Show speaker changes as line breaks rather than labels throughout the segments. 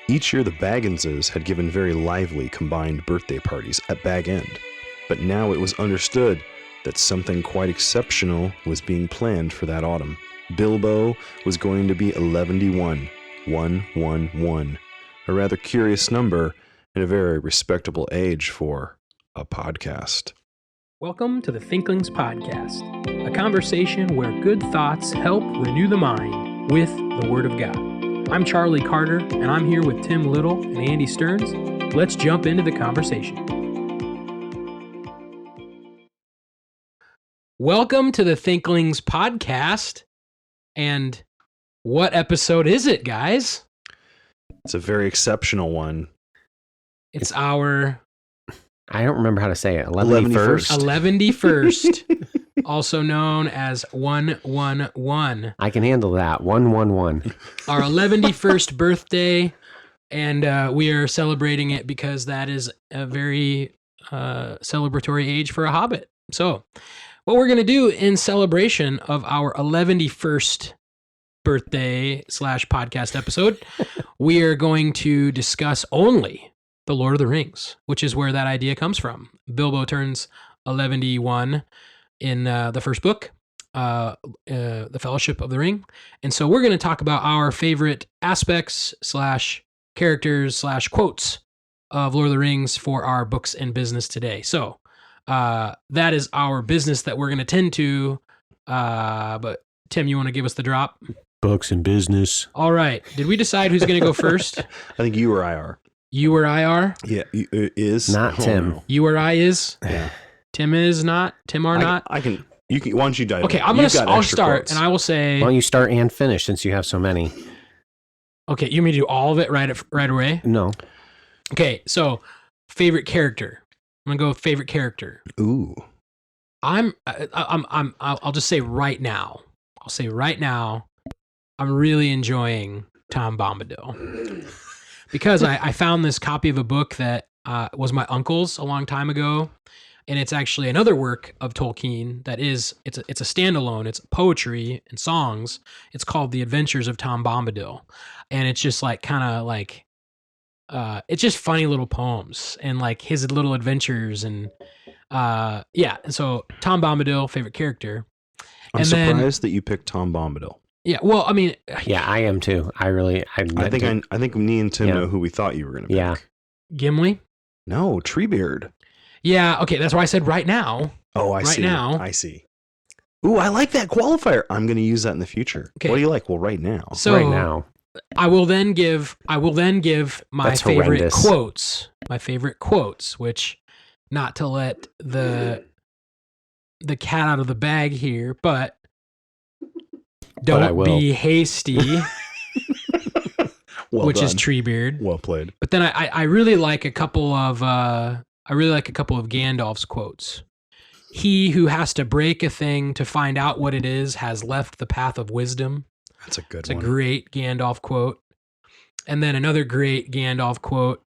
Each year the Bagginses had given very lively combined birthday parties at Bag End, but now it was understood that something quite exceptional was being planned for that autumn. Bilbo was going to be 111, 111, a rather curious number and a very respectable age for a podcast.
Welcome to the Thinklings Podcast, a conversation where good thoughts help renew the mind with the Word of God. I'm Charlie Carter, and I'm here with Tim Little and Andy Stearns. Let's jump into the conversation. Welcome to the Thinklings Podcast. And what episode is it, guys?
It's a very exceptional one.
It's our...
I don't remember how to say it. 11-1st.
11-1st, also known as 111.
I can handle that. 111.
Our 11-1st birthday, and we are celebrating it because that is a very celebratory age for a hobbit. So, what we're going to do in celebration of our 11-1st birthday / podcast episode, we are going to discuss only The Lord of the Rings, which is where that idea comes from. Bilbo turns 11 in the first book, The Fellowship of the Ring. And so we're going to talk about our favorite aspects / characters / quotes of Lord of the Rings for our books and business today. So that is our business that we're going to tend to. But Tim, you want to give us the drop?
Books and business.
All right. Did we decide who's going to go first?
I think you or IR.
You or IR?
Yeah, is
not Tim.
No.
You or I is?
Yeah.
Tim is not? Tim are not?
I can. You can. Why don't you dive?
Okay,
in?
I'll start,
quotes.
and I will say.
Why don't you start and finish since you have so many?
Okay, you want me to do all of it right away?
No.
Okay, so favorite character. I'm gonna go with favorite character.
Ooh.
I'll just say right now. I'll say right now, I'm really enjoying Tom Bombadil. Because I found this copy of a book that was my uncle's a long time ago, and it's actually another work of Tolkien that it's a standalone. It's poetry and songs. It's called The Adventures of Tom Bombadil, and it's just like it's just funny little poems and like his little adventures and And so Tom Bombadil, favorite character.
I'm surprised that you picked Tom Bombadil.
Yeah, well, I mean,
yeah, I am too. I
think me and Tim know who we thought you were going to pick.
Yeah.
Gimli?
No, Treebeard.
Yeah, okay, that's why I said right now.
Oh, I see.
Right now.
I see. Ooh, I like that qualifier. I'm going to use that in the future.
Okay.
What do you like? Well, right now.
So
right now.
I will then give my
That's
favorite
horrendous.
quotes. My favorite quotes, which not to let the cat out of the bag here, but don't be hasty.
Well
which
done.
is Treebeard.
Well played.
But then I really like a couple of Gandalf's quotes. He who has to break a thing to find out what it is has left the path of wisdom.
That's a good
It's
one.
a great Gandalf quote. And then another great Gandalf quote.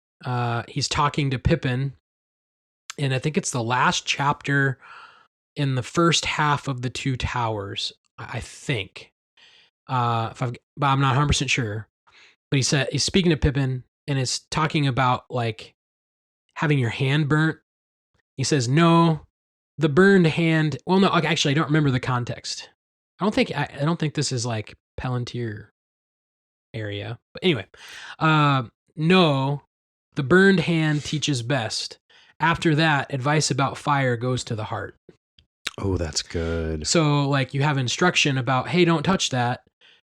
He's talking to Pippin, and I think it's the last chapter in the first half of the Two Towers, I think. But I'm not 100% sure. But he's speaking to Pippin, and it's talking about like having your hand burnt. He says, "No, the burned hand." Well, no, actually, I don't remember the context. I don't think this is like Palantir area. But anyway, no, the burned hand teaches best. After that, advice about fire goes to the heart.
Oh, that's good.
So like you have instruction about, hey, don't touch that.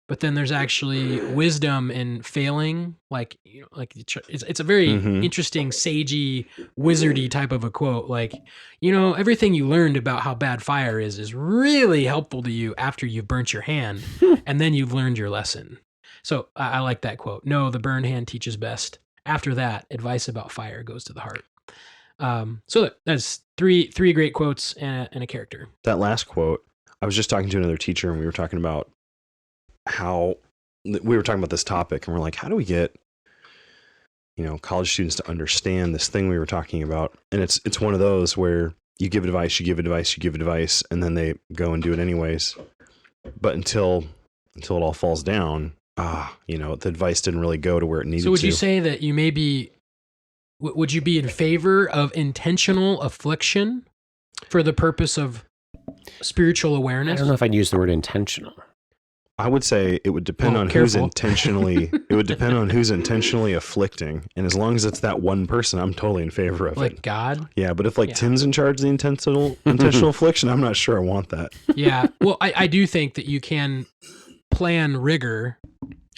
But then there's actually wisdom in failing. Like, you know, like it's a very interesting, sagey, wizardy type of a quote. Like, you know, everything you learned about how bad fire is really helpful to you after you've burnt your hand, and then you've learned your lesson. So I like that quote. No, the burned hand teaches best. After that, advice about fire goes to the heart. So that's three great quotes and a character.
That last quote, I was just talking to another teacher, and we were talking about this topic, and we're like, how do we get, college students to understand this thing we were talking about? And it's one of those where you give advice, and then they go and do it anyways. But until it all falls down, the advice didn't really go to where it needed to.
So would you say that you would you be in favor of intentional affliction for the purpose of spiritual
I
awareness?
don't know if I'd use the word intentional.
I would say it would depend on who's
careful.
intentionally. It would depend on who's intentionally afflicting, and as long as it's that one person, I'm totally in favor of
Like
it.
God?
Yeah, but if
Yeah.
Tim's in charge of the intentional affliction, I'm not sure I want that.
Yeah. Well, I do think that you can plan rigor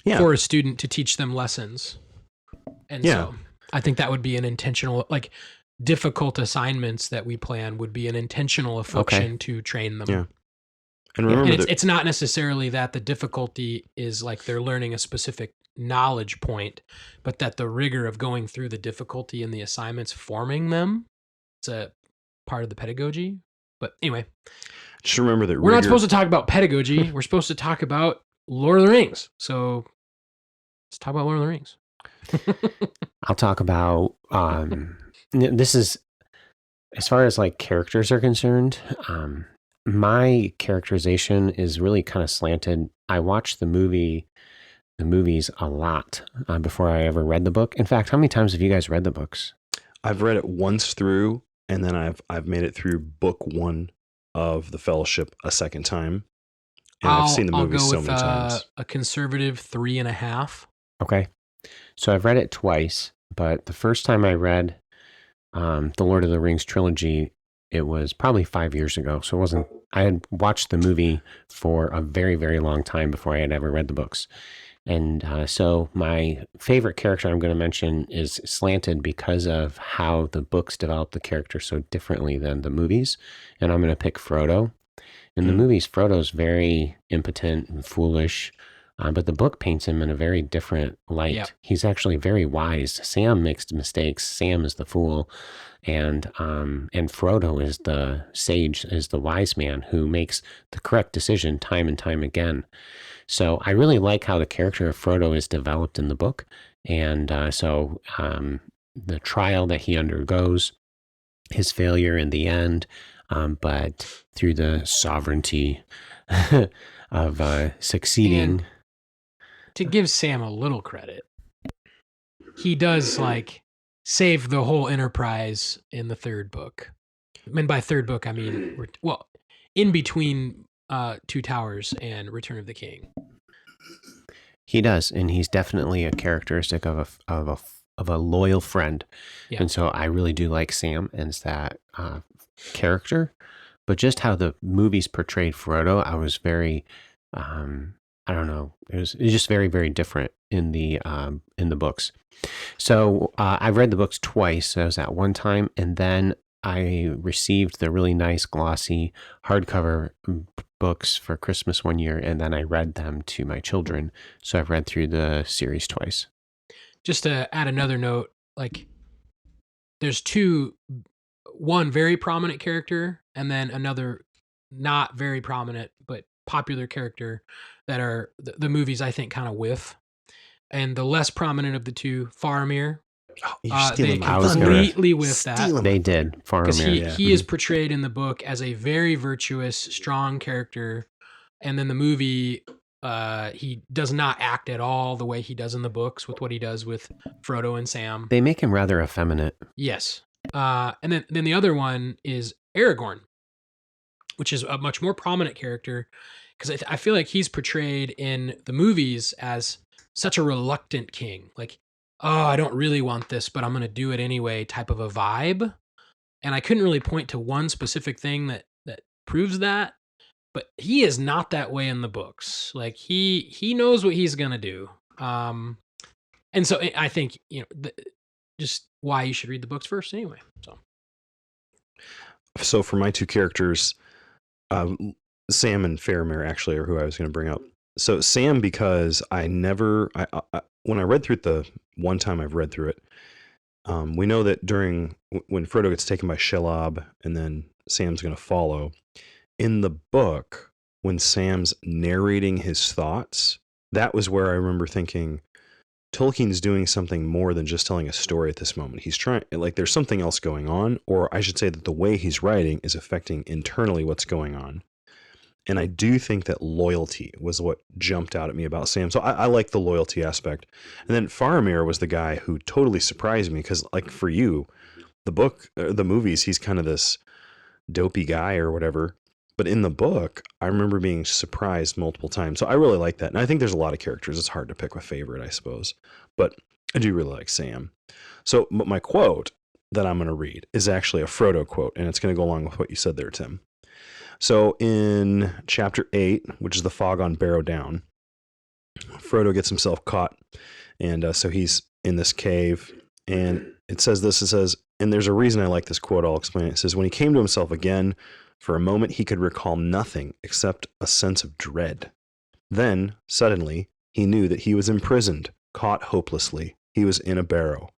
Yeah.
for a student to teach them lessons. And
Yeah.
so I think that would be an intentional, difficult assignments that we plan would be an intentional affliction to train them.
Yeah. And remember
And
that
it's not necessarily that the difficulty is like they're learning a specific knowledge point, but that the rigor of going through the difficulty in the assignments forming them, it's a part of the pedagogy. But anyway,
just remember that
we're not supposed to talk about pedagogy. We're supposed to talk about Lord of the Rings. So let's talk about Lord of the Rings.
I'll talk about this is as far as like characters are concerned. My characterization is really kind of slanted. I watched the movies a lot before I ever read the book. In fact, how many times have you guys read the books?
I've read it once through, and then I've made it through book 1 of the Fellowship a second time, and I've seen the movies so many times.
A conservative 3.5.
Okay. So I've read it twice, but the first time I read the Lord of the Rings trilogy, it was probably 5 years ago. So I had watched the movie for a very, very long time before I had ever read the books. And so my favorite character I'm going to mention is slanted because of how the books develop the character so differently than the movies. And I'm going to pick Frodo. In the movies, Frodo's very impotent and foolish, but the book paints him in a very different light.
Yep.
He's actually very wise. Sam makes mistakes. Sam is the fool. And Frodo is the sage, is the wise man who makes the correct decision time and time again. So I really like how the character of Frodo is developed in the book. And so the trial that he undergoes, his failure in the end, but through the sovereignty of succeeding.
And to give Sam a little credit, he does save the whole enterprise in the third book. And by third book, I mean, in between Two Towers and Return of the King.
He does, and he's definitely a characteristic of a loyal friend.
Yeah.
And so I really do like Sam as that character. But just how the movies portrayed Frodo, I was very, I don't know, it was just very, very different in the books. So I've read the books twice. So I was at one time, and then I received the really nice glossy hardcover books for Christmas one year, and then I read them to my children. So I've read through the series twice.
Just to add another note, there's one very prominent character and then another not very prominent but popular character that are the movies I think kind of whiff. And the less prominent of the two, Faramir, they completely whiff that.
They did.
Because
Faramir.
he is portrayed in the book as a very virtuous, strong character. And then the movie, he does not act at all the way he does in the books with what he does with Frodo and Sam.
They make him rather effeminate.
Yes. And then the other one is Aragorn, which is a much more prominent character because I feel like he's portrayed in the movies as such a reluctant king. I don't really want this, but I'm going to do it anyway type of a vibe. And I couldn't really point to one specific thing that proves that, but he is not that way in the books. He knows what he's going to do. And so I think, just why you should read the books first anyway.
So for my two characters, Sam and Faramir actually are who I was going to bring up. So Sam, because I when I read through it the one time I've read through it, we know that when Frodo gets taken by Shelob and then Sam's going to follow, in the book, when Sam's narrating his thoughts, that was where I remember thinking, Tolkien's doing something more than just telling a story at this moment. He's trying, there's something else going on, or I should say that the way he's writing is affecting internally what's going on. And I do think that loyalty was what jumped out at me about Sam. So I like the loyalty aspect. And then Faramir was the guy who totally surprised me because, like, for you, the movies, he's kind of this dopey guy or whatever. But in the book, I remember being surprised multiple times. So I really like that. And I think there's a lot of characters. It's hard to pick a favorite, I suppose. But I do really like Sam. So my quote that I'm going to read is actually a Frodo quote, and it's going to go along with what you said there, Tim. So in chapter 8, which is the fog on Barrow Down, Frodo gets himself caught. And so he's in this cave. And it says this, it says, and there's a reason I like this quote, I'll explain it. It says, when he came to himself again, for a moment he could recall nothing except a sense of dread. Then, suddenly, he knew that he was imprisoned, caught hopelessly. He was in a barrow.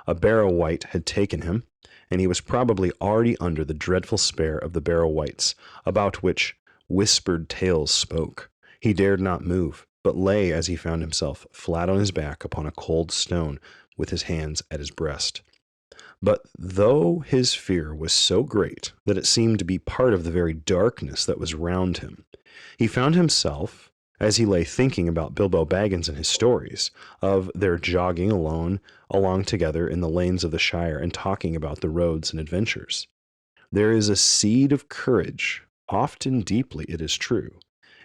A barrow wight had taken him, and he was probably already under the dreadful spell of the barrow wights, about which whispered tales spoke. He dared not move, but lay as he found himself, flat on his back upon a cold stone, with his hands at his breast. But though his fear was so great that it seemed to be part of the very darkness that was round him, he found himself, as he lay thinking about Bilbo Baggins and his stories, of their jogging along together in the lanes of the Shire and talking about the roads and adventures. There is a seed of courage, often deeply, it is true,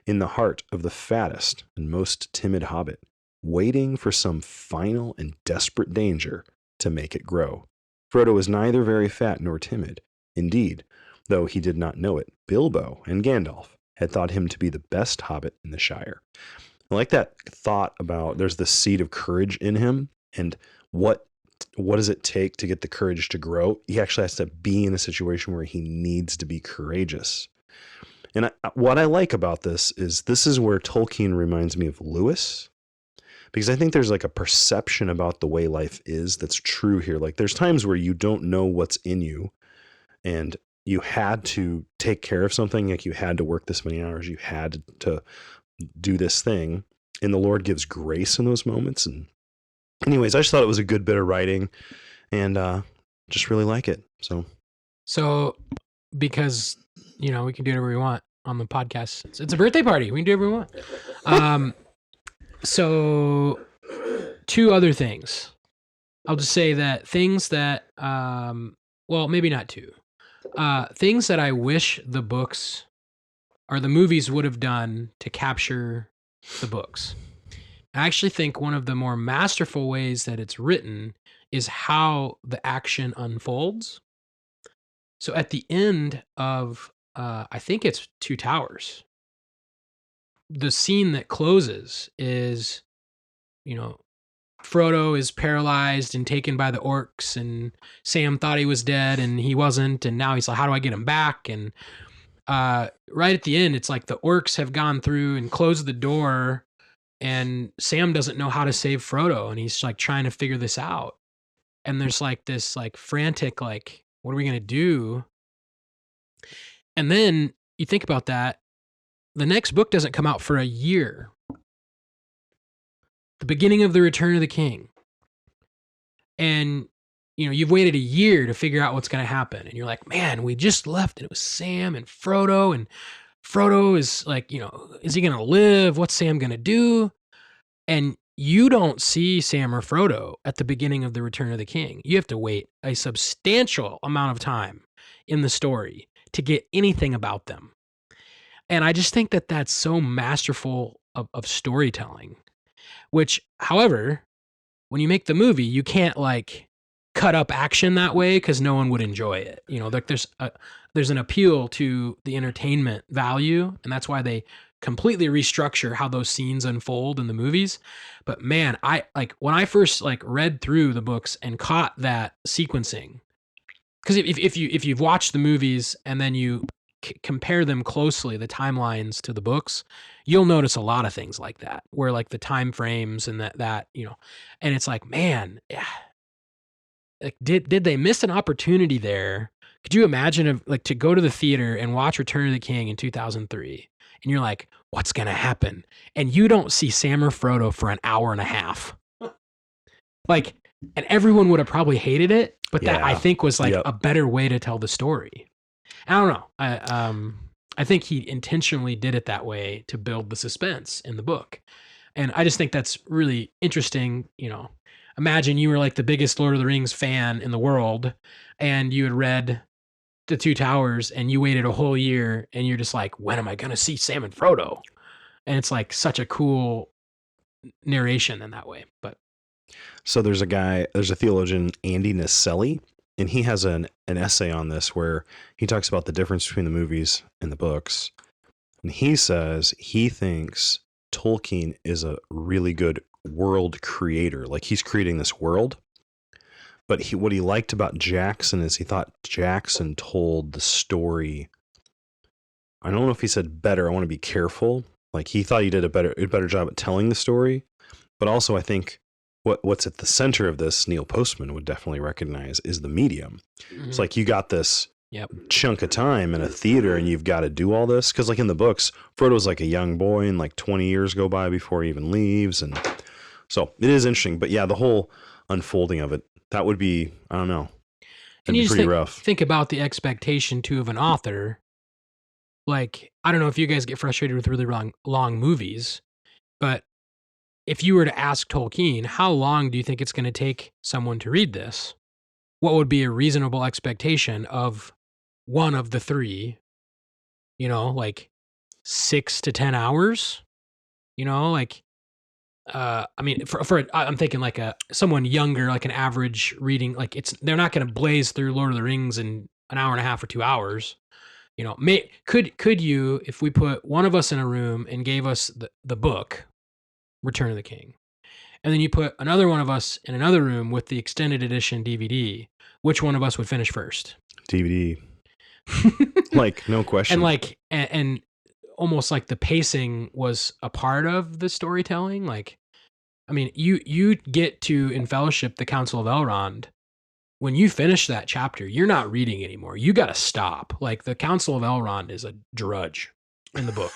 in the heart of the fattest and most timid hobbit, waiting for some final and desperate danger to make it grow. Frodo was neither very fat nor timid. Indeed, though he did not know it, Bilbo and Gandalf had thought him to be the best hobbit in the Shire. I like that thought about there's this seed of courage in him, and what does it take to get the courage to grow? He actually has to be in a situation where he needs to be courageous. And what I like about this is where Tolkien reminds me of Lewis, because I think there's like a perception about the way life is that's true here. Like there's times where you don't know what's in you, and you had to take care of something, like you had to work this many hours, you had to do this thing, and the Lord gives grace in those moments. And anyways, I just thought it was a good bit of writing, and just really like it. So because, we can do whatever we want on the podcast. It's a birthday party. We can do whatever we want. So two other things. I'll just say that things that, well, maybe not two. Things that I wish the books or the movies would have done to capture the books. I actually think one of the more masterful ways that it's written is how the action unfolds. So at the end of, I think it's Two Towers, the scene that closes is, Frodo is paralyzed and taken by the orcs, and Sam thought he was dead and he wasn't, and now he's like, how do I get him back? And right at the end, it's like the orcs have gone through and closed the door, and Sam doesn't know how to save Frodo, and he's like trying to figure this out. And there's like this like frantic, like, what are we gonna do? And then you think about that, the next book doesn't come out for a year. The beginning of the Return of the King. And, you've waited a year to figure out what's going to happen. And you're like, man, we just left and it was Sam and Frodo is like, is he going to live? What's Sam going to do? And you don't see Sam or Frodo at the beginning of the Return of the King. You have to wait a substantial amount of time in the story to get anything about them. And I just think that that's so masterful of storytelling, which, however, when you make the movie, you can't like cut up action that way because no one would enjoy it. Like there's an appeal to the entertainment value, and that's why they completely restructure how those scenes unfold in the movies. But man, I like when I first like read through the books and caught that sequencing, because if you've watched the movies and then you compare them closely, the timelines to the books, you'll notice a lot of things like that, where like the time frames and that and it's like, man, like did they miss an opportunity there? Could you imagine if like to go to the theater and watch Return of the King in 2003 and you're like, what's gonna happen? And you don't see Sam or Frodo for an hour and a half. Like, and everyone would have probably hated it, but that I think was like a better way to tell the story. I don't know.
I think he intentionally did it that way to build the suspense in the book. And I just think that's really interesting. Imagine you were like the biggest Lord of the Rings fan in the world, and you had read The Two Towers, and you waited a whole year, and you're just like, when am I going to see Sam and Frodo? And it's like such a cool narration in that way. But
So there's a theologian, Andy Naselli, and he has an essay on this where he talks about the difference between the movies and the books. And he says he thinks Tolkien is a really good world creator. Like, he's creating this world. But what he liked about Jackson is he thought Jackson told the story. I don't know if he said better. I want to be careful. Like, he thought he did a better job at telling the story. But also, I think what's at the center of this, Neil Postman would definitely recognize, is the medium.
mm-hmm.
It's like you got this
Yep.
chunk of time in a theater and you've got to do all this. Because like in the books, Frodo's like a young boy and like 20 years go by before he even leaves. And so it is interesting. But yeah, the whole unfolding of it, that would be, I don't know.
And you
be
just
pretty rough.
think about the expectation too of an author. Like, I don't know if you guys get frustrated with really long movies, but if you were to ask Tolkien, how long do you think it's going to take someone to read this? What would be a reasonable expectation of one of the three? Like 6 to 10 hours? Like, I mean, I'm thinking like someone younger, like an average reading, like they're not going to blaze through Lord of the Rings in an hour and a half or 2 hours. Could you, if we put one of us in a room and gave us the book, Return of the King, and then you put another one of us in another room with the extended edition DVD, which one of us would finish first?
DVD. Like, no question.
And almost like the pacing was a part of the storytelling. Like, I mean, you get to, in Fellowship, the Council of Elrond. When you finish that chapter, you're not reading anymore. You got to stop. Like, the Council of Elrond is a drudge in the book.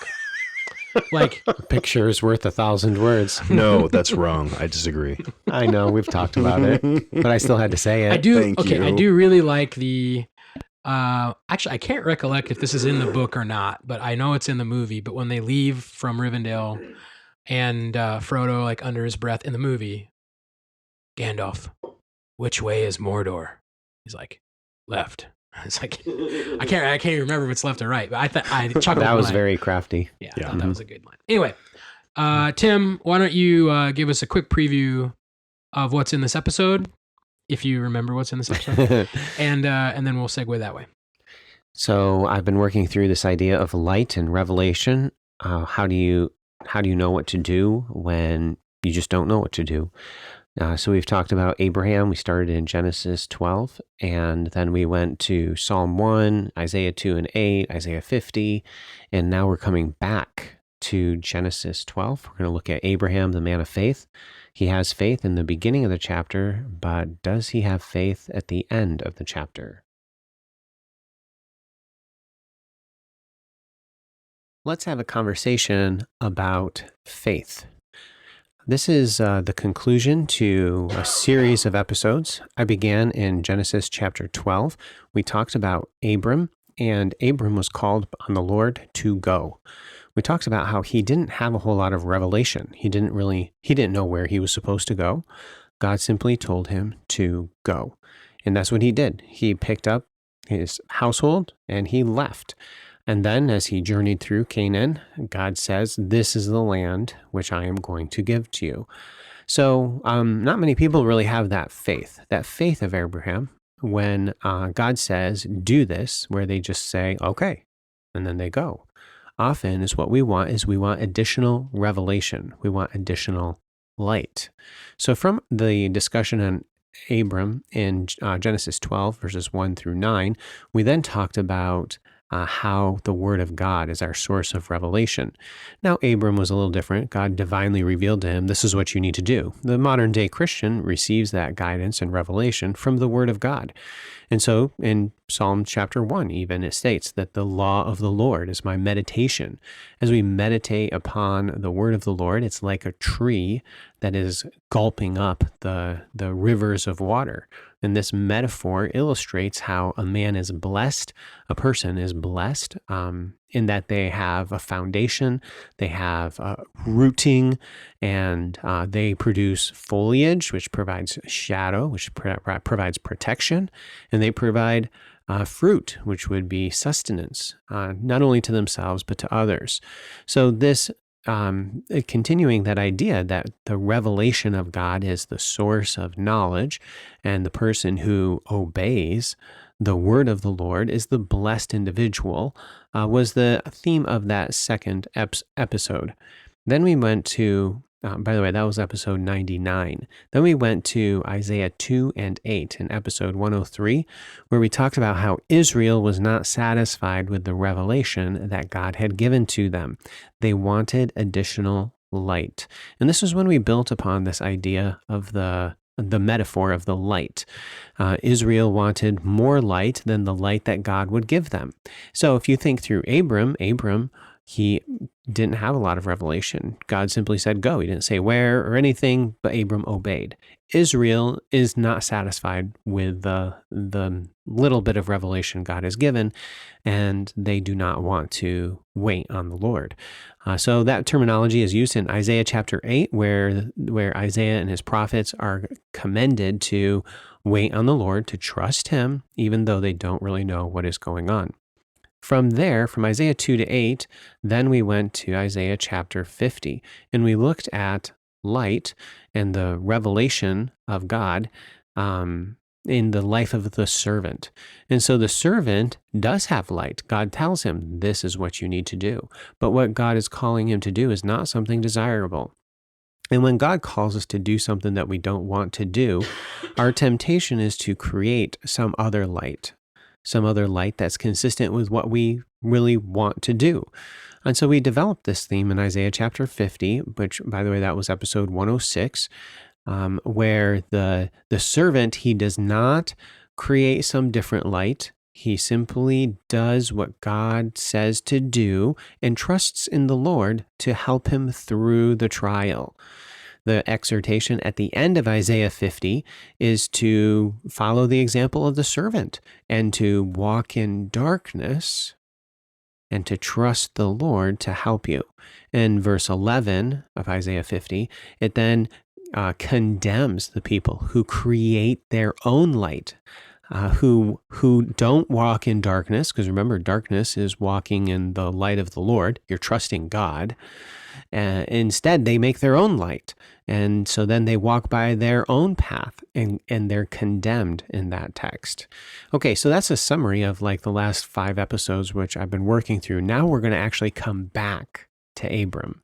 Like,
A picture is worth 1,000 words.
No, that's wrong. I disagree.
I know, we've talked about it, but I still had to say it.
I do.
Thank
Okay,
you.
I do really like the. Actually, I can't recollect if this is in the book or not, but I know it's in the movie. But when they leave from Rivendell, and Frodo, like under his breath in the movie, Gandalf, which way is Mordor? He's like, left. It's like I can't remember if it's left or right, but I chuckled.
That was
when
very crafty.
I
Yeah.
thought that was a good line. Anyway, Tim, why don't you give us a quick preview of what's in this episode, if you remember what's in this episode, and then we'll segue that way.
So I've been working through this idea of light and revelation. How do you know what to do when you just don't know what to do? So we've talked about Abraham. We started in Genesis 12, and then we went to Psalm 1, Isaiah 2 and 8, Isaiah 50, and now we're coming back to Genesis 12. We're going to look at Abraham, the man of faith. He has faith in the beginning of the chapter, but does he have faith at the end of the chapter? Let's have a conversation about faith. This is the conclusion to a series of episodes. I began in Genesis chapter 12. We talked about Abram, and Abram was called on the Lord to go. We talked about how he didn't have a whole lot of revelation. He didn't know where he was supposed to go. God simply told him to go. And that's what he did. He picked up his household and he left. And then as he journeyed through Canaan, God says, "This is the land which I am going to give to you." So not many people really have that faith of Abraham when God says, "Do this," where they just say, "Okay," and then they go. Often is what we want additional revelation. We want additional light. So from the discussion on Abram in Genesis 12, verses 1 through 9, we then talked about how the Word of God is our source of revelation. Now, Abram was a little different. God divinely revealed to him, this is what you need to do. The modern day Christian receives that guidance and revelation from the Word of God. And so in Psalm chapter 1, even, it states that the law of the Lord is my meditation. As we meditate upon the Word of the Lord, it's like a tree that is gulping up the rivers of water. And this metaphor illustrates how a man is blessed, a person is blessed in that they have a foundation, they have rooting, and they produce foliage, which provides shadow, which provides protection, and they provide fruit, which would be sustenance, not only to themselves, but to others. So this continuing that idea that the revelation of God is the source of knowledge, and the person who obeys the word of the Lord is the blessed individual, was the theme of that second episode. Then we went to, by the way, that was episode 99. Then we went to Isaiah 2 and 8 in episode 103, where we talked about how Israel was not satisfied with the revelation that God had given to them. They wanted additional light. And this is when we built upon this idea of the metaphor of the light. Israel wanted more light than the light that God would give them. So if you think through Abram, he didn't have a lot of revelation. God simply said, go. He didn't say where or anything, but Abram obeyed. Israel is not satisfied with the little bit of revelation God has given, and they do not want to wait on the Lord. So that terminology is used in Isaiah chapter 8, where Isaiah and his prophets are commended to wait on the Lord, to trust him, even though they don't really know what is going on. From there, from Isaiah 2 to 8, then we went to Isaiah chapter 50, and we looked at light and the revelation of God in the life of the servant. And so the servant does have light. God tells him, this is what you need to do. But what God is calling him to do is not something desirable. And when God calls us to do something that we don't want to do, our temptation is to create some other light that's consistent with what we really want to do. And so we developed this theme in Isaiah chapter 50, which, by the way, that was episode 106, where the servant, he does not create some different light. He simply does what God says to do and trusts in the Lord to help him through the trial. The exhortation at the end of Isaiah 50 is to follow the example of the servant and to walk in darkness and to trust the Lord to help you. In verse 11 of Isaiah 50, it then condemns the people who create their own light, who don't walk in darkness, because remember, darkness is walking in the light of the Lord. You're trusting God. Instead, they make their own light. And so then they walk by their own path, and they're condemned in that text. Okay, so that's a summary of like the last 5 episodes, which I've been working through. Now we're going to actually come back to Abram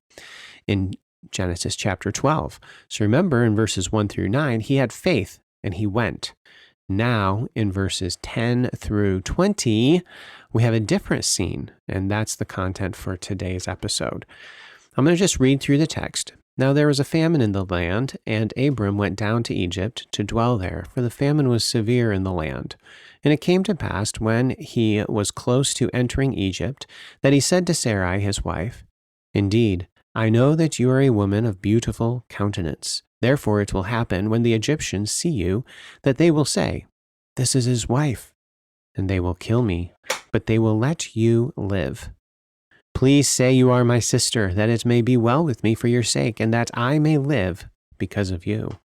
in Genesis chapter 12. So remember, in verses 1 through 9, he had faith and he went. Now, in verses 10 through 20, we have a different scene, and that's the content for today's episode. I'm going to just read through the text. Now there was a famine in the land, and Abram went down to Egypt to dwell there, for the famine was severe in the land. And it came to pass, when he was close to entering Egypt, that he said to Sarai his wife, Indeed, I know that you are a woman of beautiful countenance. Therefore it will happen, when the Egyptians see you, that they will say, This is his wife. And they will kill me, but they will let you live. Please say you are my sister, that it may be well with me for your sake, and that I may live because of you.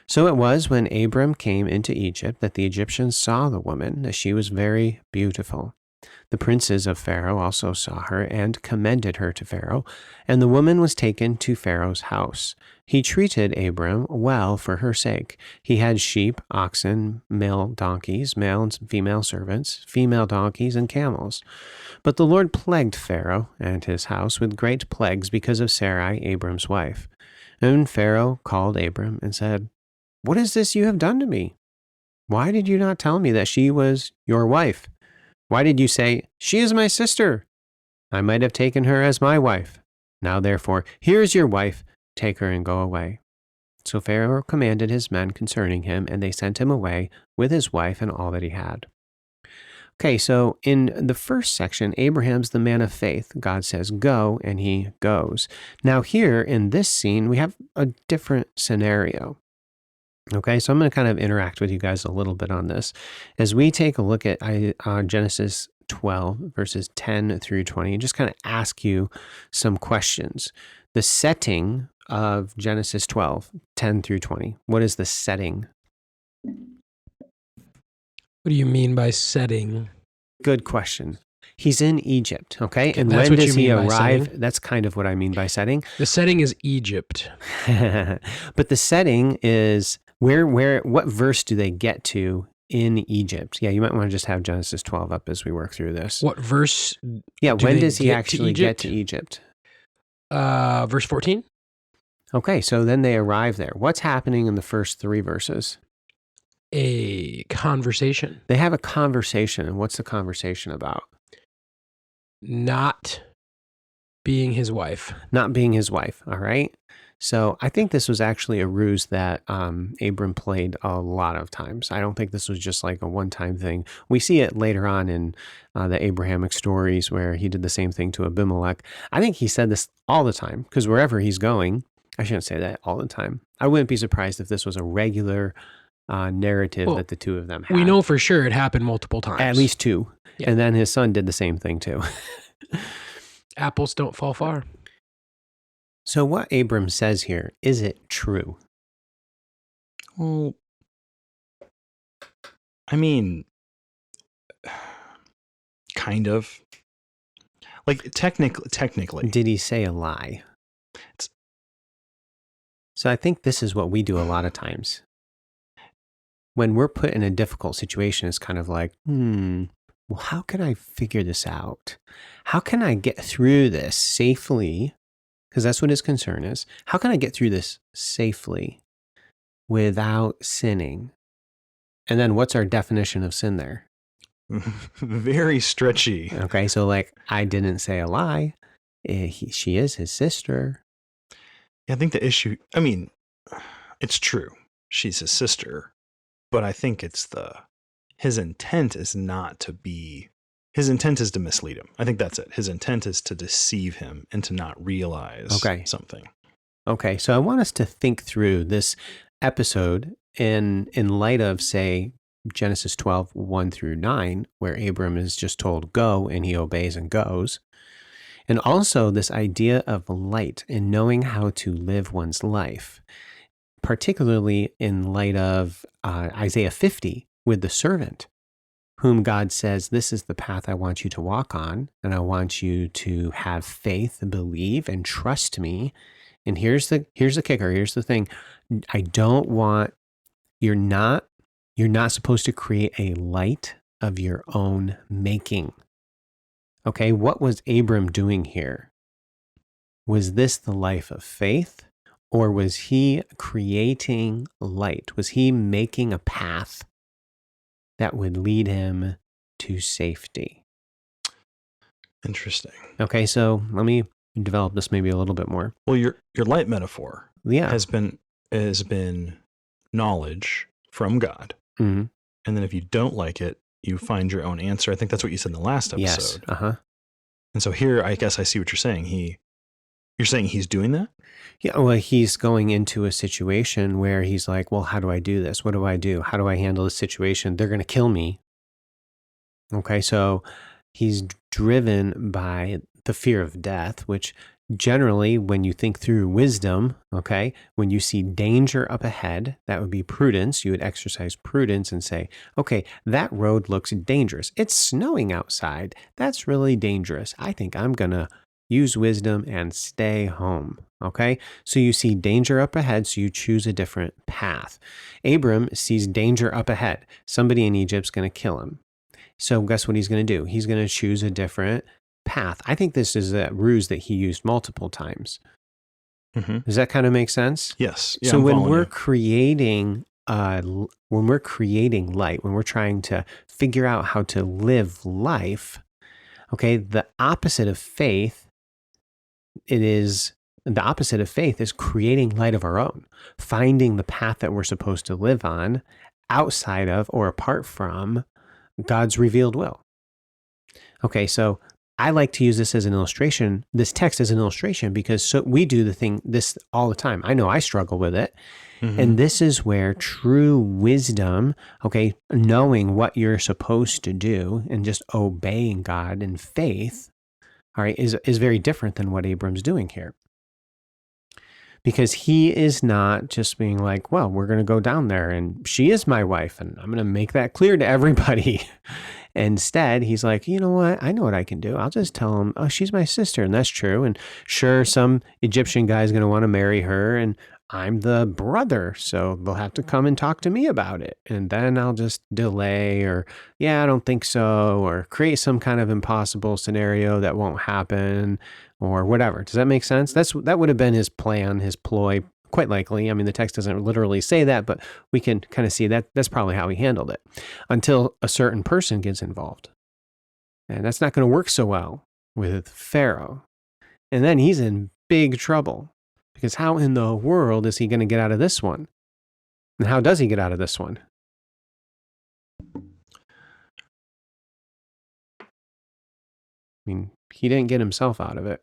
So it was, when Abram came into Egypt, that the Egyptians saw the woman, that she was very beautiful. The princes of Pharaoh also saw her and commended her to Pharaoh, and the woman was taken to Pharaoh's house. He treated Abram well for her sake. He had sheep, oxen, male donkeys, male and female servants, female donkeys, and camels. But the Lord plagued Pharaoh and his house with great plagues because of Sarai, Abram's wife. And Pharaoh called Abram and said, What is this you have done to me? Why did you not tell me that she was your wife? Why did you say, She is my sister? I might have taken her as my wife. Now therefore, here is your wife. Take her and go away. So Pharaoh commanded his men concerning him, and they sent him away with his wife and all that he had. Okay, so in the first section, Abraham's the man of faith. God says, go, and he goes. Now here in this scene, we have a different scenario. Okay, so I'm going to kind of interact with you guys a little bit on this. As we take a look at Genesis 12, verses 10 through 20, and just kind of ask you some questions. The setting of Genesis 12, 10 through 20. What is the setting?
What do you mean by setting?
Good question. He's in Egypt, okay? And
That's
when
what you
does he
mean by
arrive?
setting?
That's kind of what I mean by setting.
The setting is Egypt.
But the setting is what verse do they get to in Egypt? Yeah, you might want to just have Genesis 12 up as we work through this.
What verse?
Yeah,
do
when
they
does he
get to
actually get to
Egypt?
Egypt?
Verse 14.
Okay, so then they arrive there. What's happening in the first 3 verses?
A conversation.
They have a conversation, and what's the conversation about?
Not being his wife.
Not being his wife, all right? So I think this was actually a ruse that Abram played a lot of times. I don't think this was just like a one-time thing. We see it later on in the Abrahamic stories where he did the same thing to Abimelech. I think he said this all the time because wherever he's going, I shouldn't say that all the time. I wouldn't be surprised if this was a regular narrative that the two of them had.
We know for sure it happened multiple times.
At least 2.
Yeah.
And then his son did the same thing too.
Apples don't fall far.
So what Abram says here, is it true?
Well, I mean, kind of. Like technically.
Did he say a lie? So I think this is what we do a lot of times. When we're put in a difficult situation, it's kind of like, well, how can I figure this out? How can I get through this safely? Because that's what his concern is. How can I get through this safely without sinning? And then what's our definition of sin there?
Very stretchy.
Okay, so like, I didn't say a lie. She is his sister.
Yeah, I think the issue, I mean, it's true. She's his sister. But I think it's his intent is to mislead him. I think that's it. His intent is to deceive him and to not realize something.
Okay, so I want us to think through this episode in light of, say, Genesis 12, 1 through 9, where Abram is just told go and he obeys and goes. And also this idea of light and knowing how to live one's life, particularly in light of Isaiah 50 with the servant, whom God says, this is the path I want you to walk on, and I want you to have faith and believe and trust me. And here's the kicker. Here's the thing. I don't want, you're not supposed to create a light of your own making. Okay, what was Abram doing here? Was this the life of faith, or was he creating light? Was he making a path that would lead him to safety?
Interesting.
Okay, so let me develop this maybe a little bit more.
Well, your light metaphor has been knowledge from God.
Mm-hmm.
And then if you don't like it, you find your own answer. I think that's what you said in the last episode.
Yes.
And so here, I guess I see what you're saying. You're saying he's doing that?
Yeah, well, he's going into a situation where he's like, well, how do I do this? What do I do? How do I handle this situation? They're going to kill me. Okay, so he's driven by the fear of death, which generally, when you think through wisdom, okay, when you see danger up ahead, that would be prudence. You would exercise prudence and say, okay, that road looks dangerous. It's snowing outside. That's really dangerous. I think I'm going to use wisdom and stay home. Okay, so you see danger up ahead, so you choose a different path. Abram sees danger up ahead. Somebody in Egypt's going to kill him. So guess what he's going to do? He's going to choose a different path. I think this is a ruse that he used multiple times.
Mm-hmm.
Does that kind of make sense?
Yes. Yeah,
so
when
we're creating light, when we're trying to figure out how to live life, okay, the opposite of faith is creating light of our own, finding the path that we're supposed to live on outside of or apart from God's revealed will. Okay, so I like to use this as an illustration, this text as an illustration, because we do this all the time. I know I struggle with it. And this is where true wisdom, okay, knowing what you're supposed to do and just obeying God in faith, all right, is very different than what Abram's doing here. Because he is not just being like, well, we're going to go down there and she is my wife and I'm going to make that clear to everybody. Instead, he's like, you know what? I know what I can do. I'll just tell him, oh, she's my sister. And that's true. And sure, some Egyptian guy is going to want to marry her and I'm the brother. So they'll have to come and talk to me about it. And then I'll just delay or, yeah, I don't think so, or create some kind of impossible scenario that won't happen or whatever. Does that make sense? That would have been his plan, his ploy, quite likely. I mean, the text doesn't literally say that, but we can kind of see that that's probably how he handled it until a certain person gets involved. And that's not going to work so well with Pharaoh. And then he's in big trouble because how in the world is he going to get out of this one? And how does he get out of this one? I mean, he didn't get himself out of it.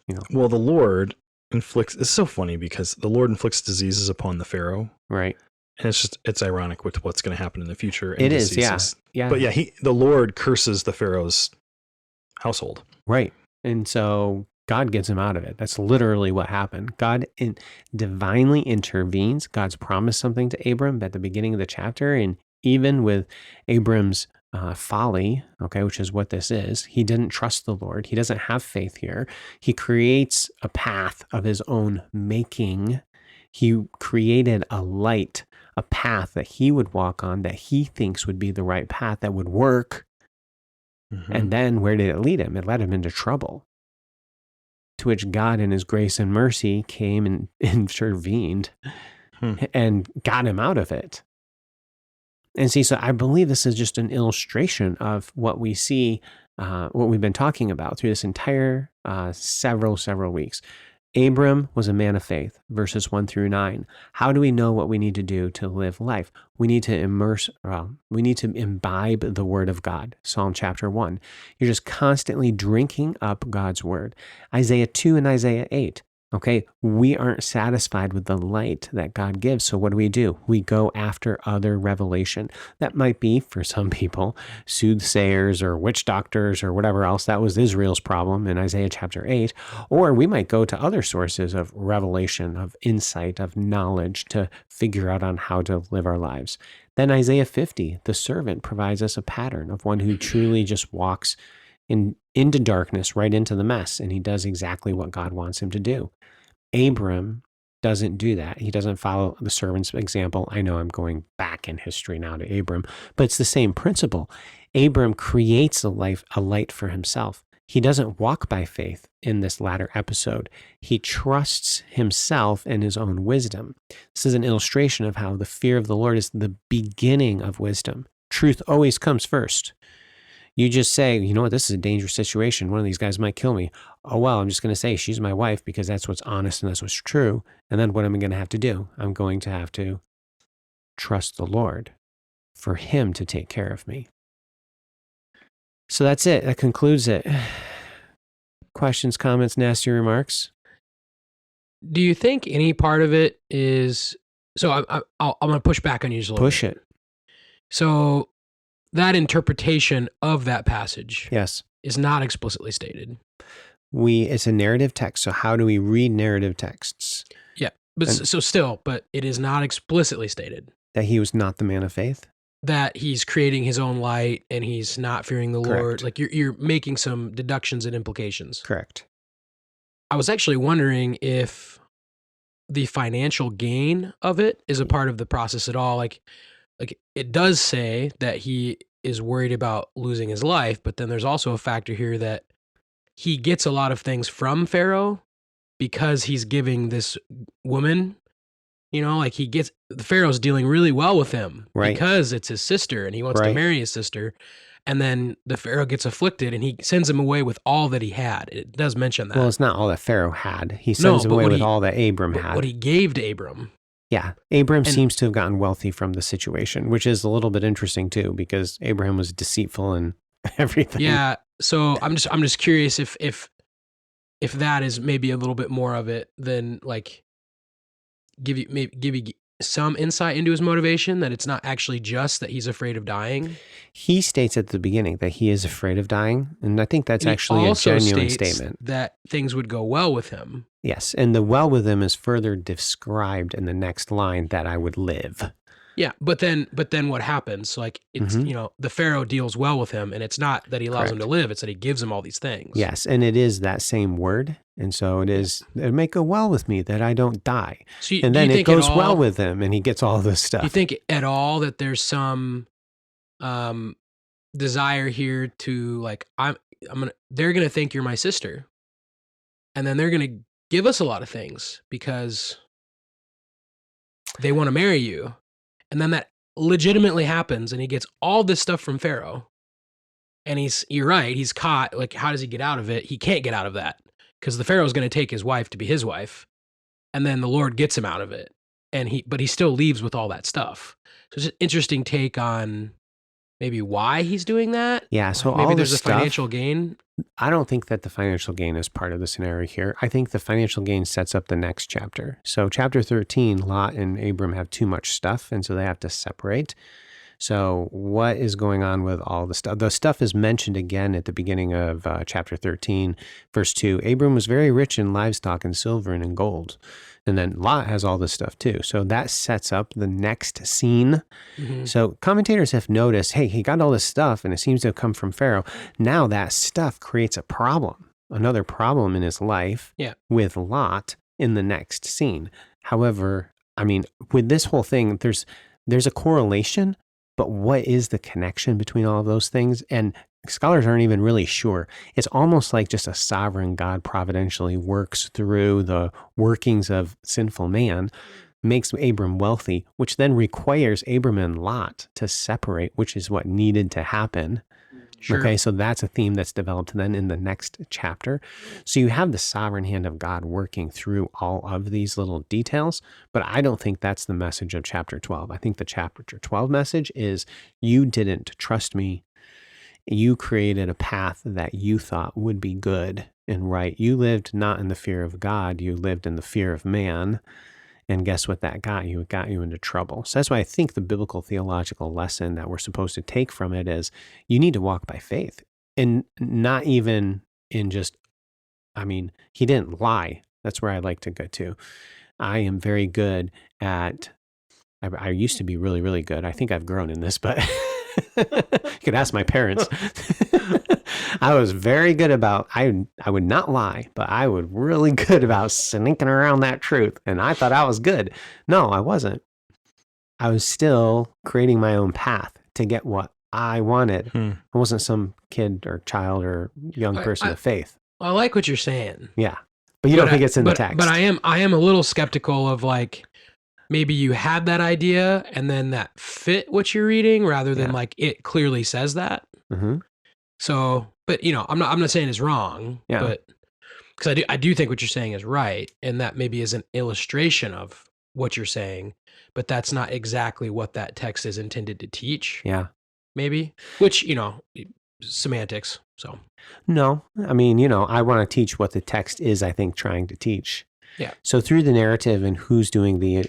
You know.
Well, the Lord inflicts, it's so funny because the Lord inflicts diseases upon the Pharaoh.
Right.
And it's ironic with what's going to happen in the future.
It is, yeah. Yeah.
But yeah, the Lord curses the Pharaoh's household.
Right. And so God gets him out of it. That's literally what happened. God divinely intervenes. God's promised something to Abram at the beginning of the chapter. And even with Abram's folly, okay, which is what this is, he didn't trust the Lord. He doesn't have faith here. He creates a path of his own making. He created a light, a path that he would walk on that he thinks would be the right path that would work. Mm-hmm. And then where did it lead him? It led him into trouble, to which God in his grace and mercy came and intervened and got him out of it. And see, so I believe this is just an illustration of what we see, what we've been talking about through this entire several weeks. Abram was a man of faith, verses 1-9. How do we know what we need to do to live life? We need to imbibe the word of God. Psalm chapter 1. You're just constantly drinking up God's word. Isaiah 2 and Isaiah 8. Okay, we aren't satisfied with the light that God gives. So what do? We go after other revelation. That might be, for some people, soothsayers or witch doctors or whatever else. That was Israel's problem in Isaiah chapter 8. Or we might go to other sources of revelation, of insight, of knowledge to figure out on how to live our lives. Then Isaiah 50, the servant provides us a pattern of one who truly just walks into darkness, right into the mess, and he does exactly what God wants him to do. Abram doesn't do that. He doesn't follow the servant's example. I know I'm going back in history now to Abram, but it's the same principle. Abram creates a light for himself. He doesn't walk by faith in this latter episode. He trusts himself and his own wisdom. This is an illustration of how the fear of the Lord is the beginning of wisdom. Truth always comes first. You just say, you know what, this is a dangerous situation. One of these guys might kill me. Oh, well, I'm just going to say she's my wife because that's what's honest and that's what's true. And then what am I going to have to do? I'm going to have to trust the Lord for him to take care of me. So that's it. That concludes it. Questions, comments, nasty remarks?
Do you think any part of it is... So I'm going to push back on you just a little bit.
Push it.
So that interpretation of that passage,
yes,
is not explicitly stated.
It's a narrative text. So how do we read narrative texts?
Yeah, but but it is not explicitly stated
that he was not the man of faith.
That he's creating his own light and he's not fearing the
Correct.
Lord. Like you're making some deductions and implications.
Correct.
I was actually wondering if the financial gain of it is a part of the process at all. Like it does say that he is worried about losing his life, but then there's also a factor here that he gets a lot of things from Pharaoh because he's giving this woman, like the Pharaoh's dealing really well with him, right? Because it's his sister and he wants to marry his sister. And then the Pharaoh gets afflicted and he sends him away with all that he had. It does mention that.
Well, it's not all that Pharaoh had. He sends him away with all that Abram had.
What he gave to Abram.
Yeah, Abram seems to have gotten wealthy from the situation, which is a little bit interesting too, because Abraham was deceitful and everything.
Yeah, so I'm just curious if that is maybe a little bit more of it than like give you some insight into his motivation, that it's not actually just that he's afraid of dying?
He states at the beginning that he is afraid of dying, and I think that's
And he
actually a
also
genuine
states
statement.
that things would go well with him.
Yes, and the well with him is further described in the next line, that I would live.
Yeah, but then what happens? Like, it's the Pharaoh deals well with him, and it's not that he allows him to live; it's that he gives him all these things.
Yes, and it is that same word, and so it is. It may go well with me that I don't die,
So
and then it goes well with him, and he gets all this stuff.
Do you think at all that there's some desire here to, like, they're gonna think you're my sister, and then they're gonna give us a lot of things because they want to marry you, and then that legitimately happens, and he gets all this stuff from Pharaoh, and you're right, he's caught. Like, how does he get out of it? He can't get out of that because the Pharaoh's going to take his wife to be his wife, and then the Lord gets him out of it, but he still leaves with all that stuff. So it's an interesting take on maybe why he's doing that.
Yeah, so
maybe
all
there's
this
a financial gain.
I don't think that the financial gain is part of the scenario here. I think the financial gain sets up the next chapter. So chapter 13, Lot and Abram have too much stuff, and so they have to separate. So what is going on with all the stuff? The stuff is mentioned again at the beginning of chapter 13, verse 2. Abram was very rich in livestock and silver and in gold. And then Lot has all this stuff too. So that sets up the next scene. Mm-hmm. So commentators have noticed, hey, he got all this stuff and it seems to have come from Pharaoh. Now that stuff creates a problem, another problem in his life with Lot in the next scene. However, I mean, with this whole thing, there's a correlation, but what is the connection between all of those things? And scholars aren't even really sure. It's almost like just a sovereign God providentially works through the workings of sinful man, makes Abram wealthy, which then requires Abram and Lot to separate, which is what needed to happen. Sure. Okay, so that's a theme that's developed then in the next chapter. So you have the sovereign hand of God working through all of these little details, but I don't think that's the message of chapter 12. I think the chapter 12 message is, you didn't trust me. You created a path that you thought would be good and right. You lived not in the fear of God, you lived in the fear of man. And guess what that got you? It got you into trouble. So that's why I think the biblical theological lesson that we're supposed to take from it is, you need to walk by faith. And not even in just, I mean, he didn't lie. That's where I like to go to. I am very good at, I used to be really, really good. I think I've grown in this, but you could ask my parents. I was very good about, I would not lie, but I was really good about sneaking around that truth. And I thought I was good. No, I wasn't. I was still creating my own path to get what I wanted. I wasn't some kid or child or young person of faith.
I like what you're saying.
Yeah. But you don't think it's in the text.
But I am a little skeptical of, like, maybe you had that idea and then that fit what you're reading rather than like it clearly says that. Mm-hmm. So, but I'm not saying it's wrong, but because I do think what you're saying is right. And that maybe is an illustration of what you're saying, but that's not exactly what that text is intended to teach.
Yeah.
Maybe, which, semantics. So
no, I mean, I want to teach what the text is, I think, trying to teach.
Yeah.
So through the narrative and who's doing the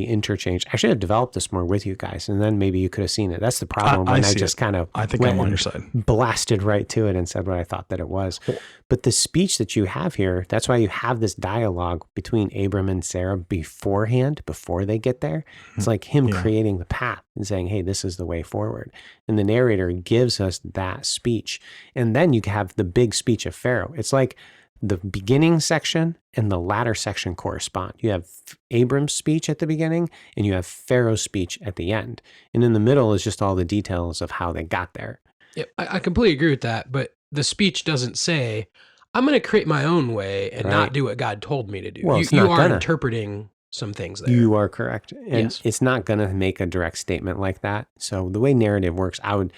interchange, I should have developed this more with you guys, and then maybe you could have seen it. That's the problem when I just kind of
I think I'm on your side.
Blasted right to it and said what I thought that it was. But the speech that you have here, that's why you have this dialogue between Abram and Sarah beforehand, before they get there. It's like him creating the path and saying, hey, this is the way forward. And the narrator gives us that speech. And then you have the big speech of Pharaoh. It's like the beginning section and the latter section correspond. You have Abram's speech at the beginning and you have Pharaoh's speech at the end. And in the middle is just all the details of how they got there.
Yeah, I completely agree with that. But the speech doesn't say, I'm going to create my own way and not do what God told me to do.
Well,
you are interpreting some things there.
You are correct. And it's not going to make a direct statement like that. So the way narrative works, I would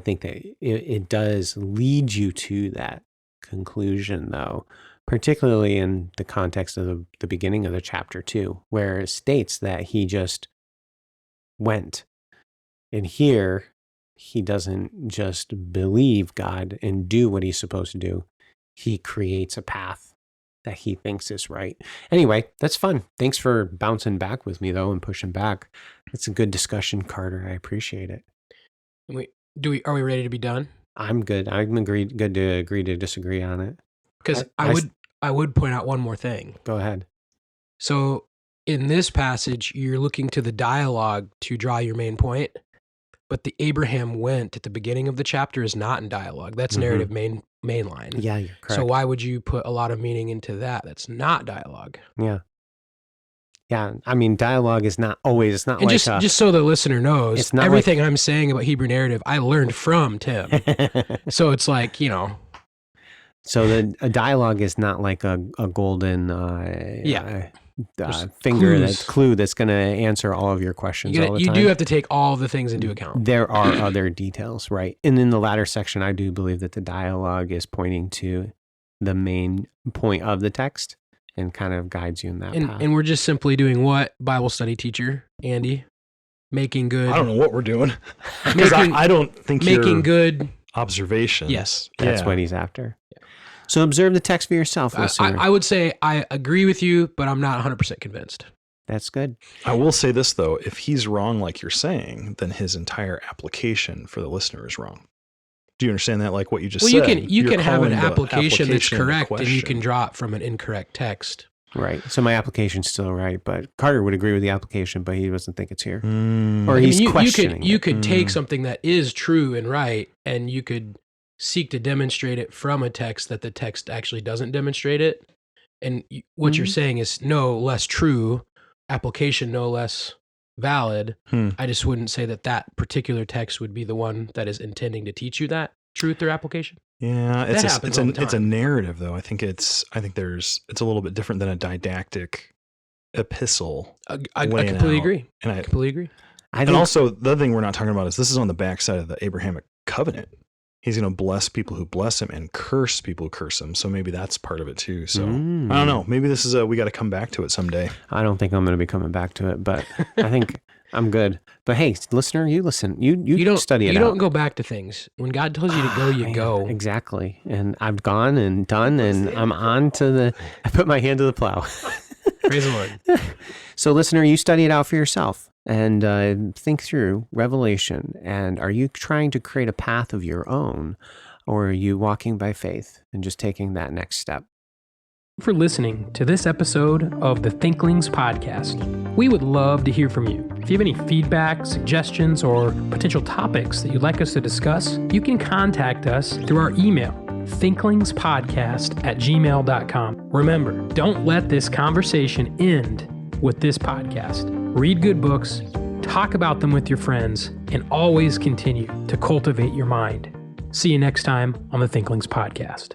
think that it does lead you to that conclusion, though, particularly in the context of the beginning of the chapter 2, where it states that he just went. And here, he doesn't just believe God and do what he's supposed to do. He creates a path that he thinks is right. Anyway, that's fun. Thanks for bouncing back with me though and pushing back. It's a good discussion, Carter. I appreciate it.
Are we ready to be done?
I'm good. Good to agree to disagree on it.
Because I would point out one more thing.
Go ahead.
So in this passage, you're looking to the dialogue to draw your main point, but the Abraham went at the beginning of the chapter is not in dialogue. That's narrative main line.
Yeah, you're correct.
So why would you put a lot of meaning into that? That's not dialogue.
Yeah. Yeah, I mean, dialogue is not always, it's not
and
like
just so the listener knows,
it's not
everything I'm saying about Hebrew narrative, I learned from Tim. So it's like,
So a dialogue is not like a golden clue that's going to answer all of your questions all the time.
You do have to take all the things into account.
There are other details, right? And in the latter section, I do believe that the dialogue is pointing to the main point of the text and kind of guides you in that path.
And we're just simply doing what, Bible study teacher, Andy? Making good.
I don't know what we're doing. Because I don't think
making good
observation.
Yes.
That's what he's after. Yeah. So observe the text for yourself, listener.
I would say I agree with you, but I'm not 100% convinced.
That's good.
I will say this, though. If he's wrong like you're saying, then his entire application for the listener is wrong. Do you understand that? Like what you just said?
Well, you can have an application that's correct, and you can draw it from an incorrect text.
Right. So my application's still right, but Carter would agree with the application, but he doesn't think it's here. Or he's questioning
You could take something that is true and right, and you could seek to demonstrate it from a text that the text actually doesn't demonstrate it. And what you're saying is no less true, application no less valid. I just wouldn't say that particular text would be the one that is intending to teach you that truth or application.
Yeah, it's a narrative though. I think it's a little bit different than a didactic epistle.
I completely agree.
And I
completely agree.
And also the other thing we're not talking about is this is on the backside of the Abrahamic covenant. He's going to bless people who bless him and curse people who curse him. So maybe that's part of it too. So I don't know. Maybe this is we got to come back to it someday.
I don't think I'm going to be coming back to it, but I think I'm good. But hey, listener, you listen. You don't study it.
You don't go back to things. When God tells you to go, you go.
Exactly. And I've gone and done, and I'm on to I put my hand to the plow.
Praise the Lord.
So listener, you study it out for yourself and think through Revelation. And are you trying to create a path of your own, or are you walking by faith and just taking that next step?
For listening to this episode of the Thinklings Podcast. We would love to hear from you. If you have any feedback, suggestions, or potential topics that you'd like us to discuss, you can contact us through our email, thinklingspodcast@gmail.com. Remember, don't let this conversation end with this podcast. Read good books, talk about them with your friends, and always continue to cultivate your mind. See you next time on the Thinklings Podcast.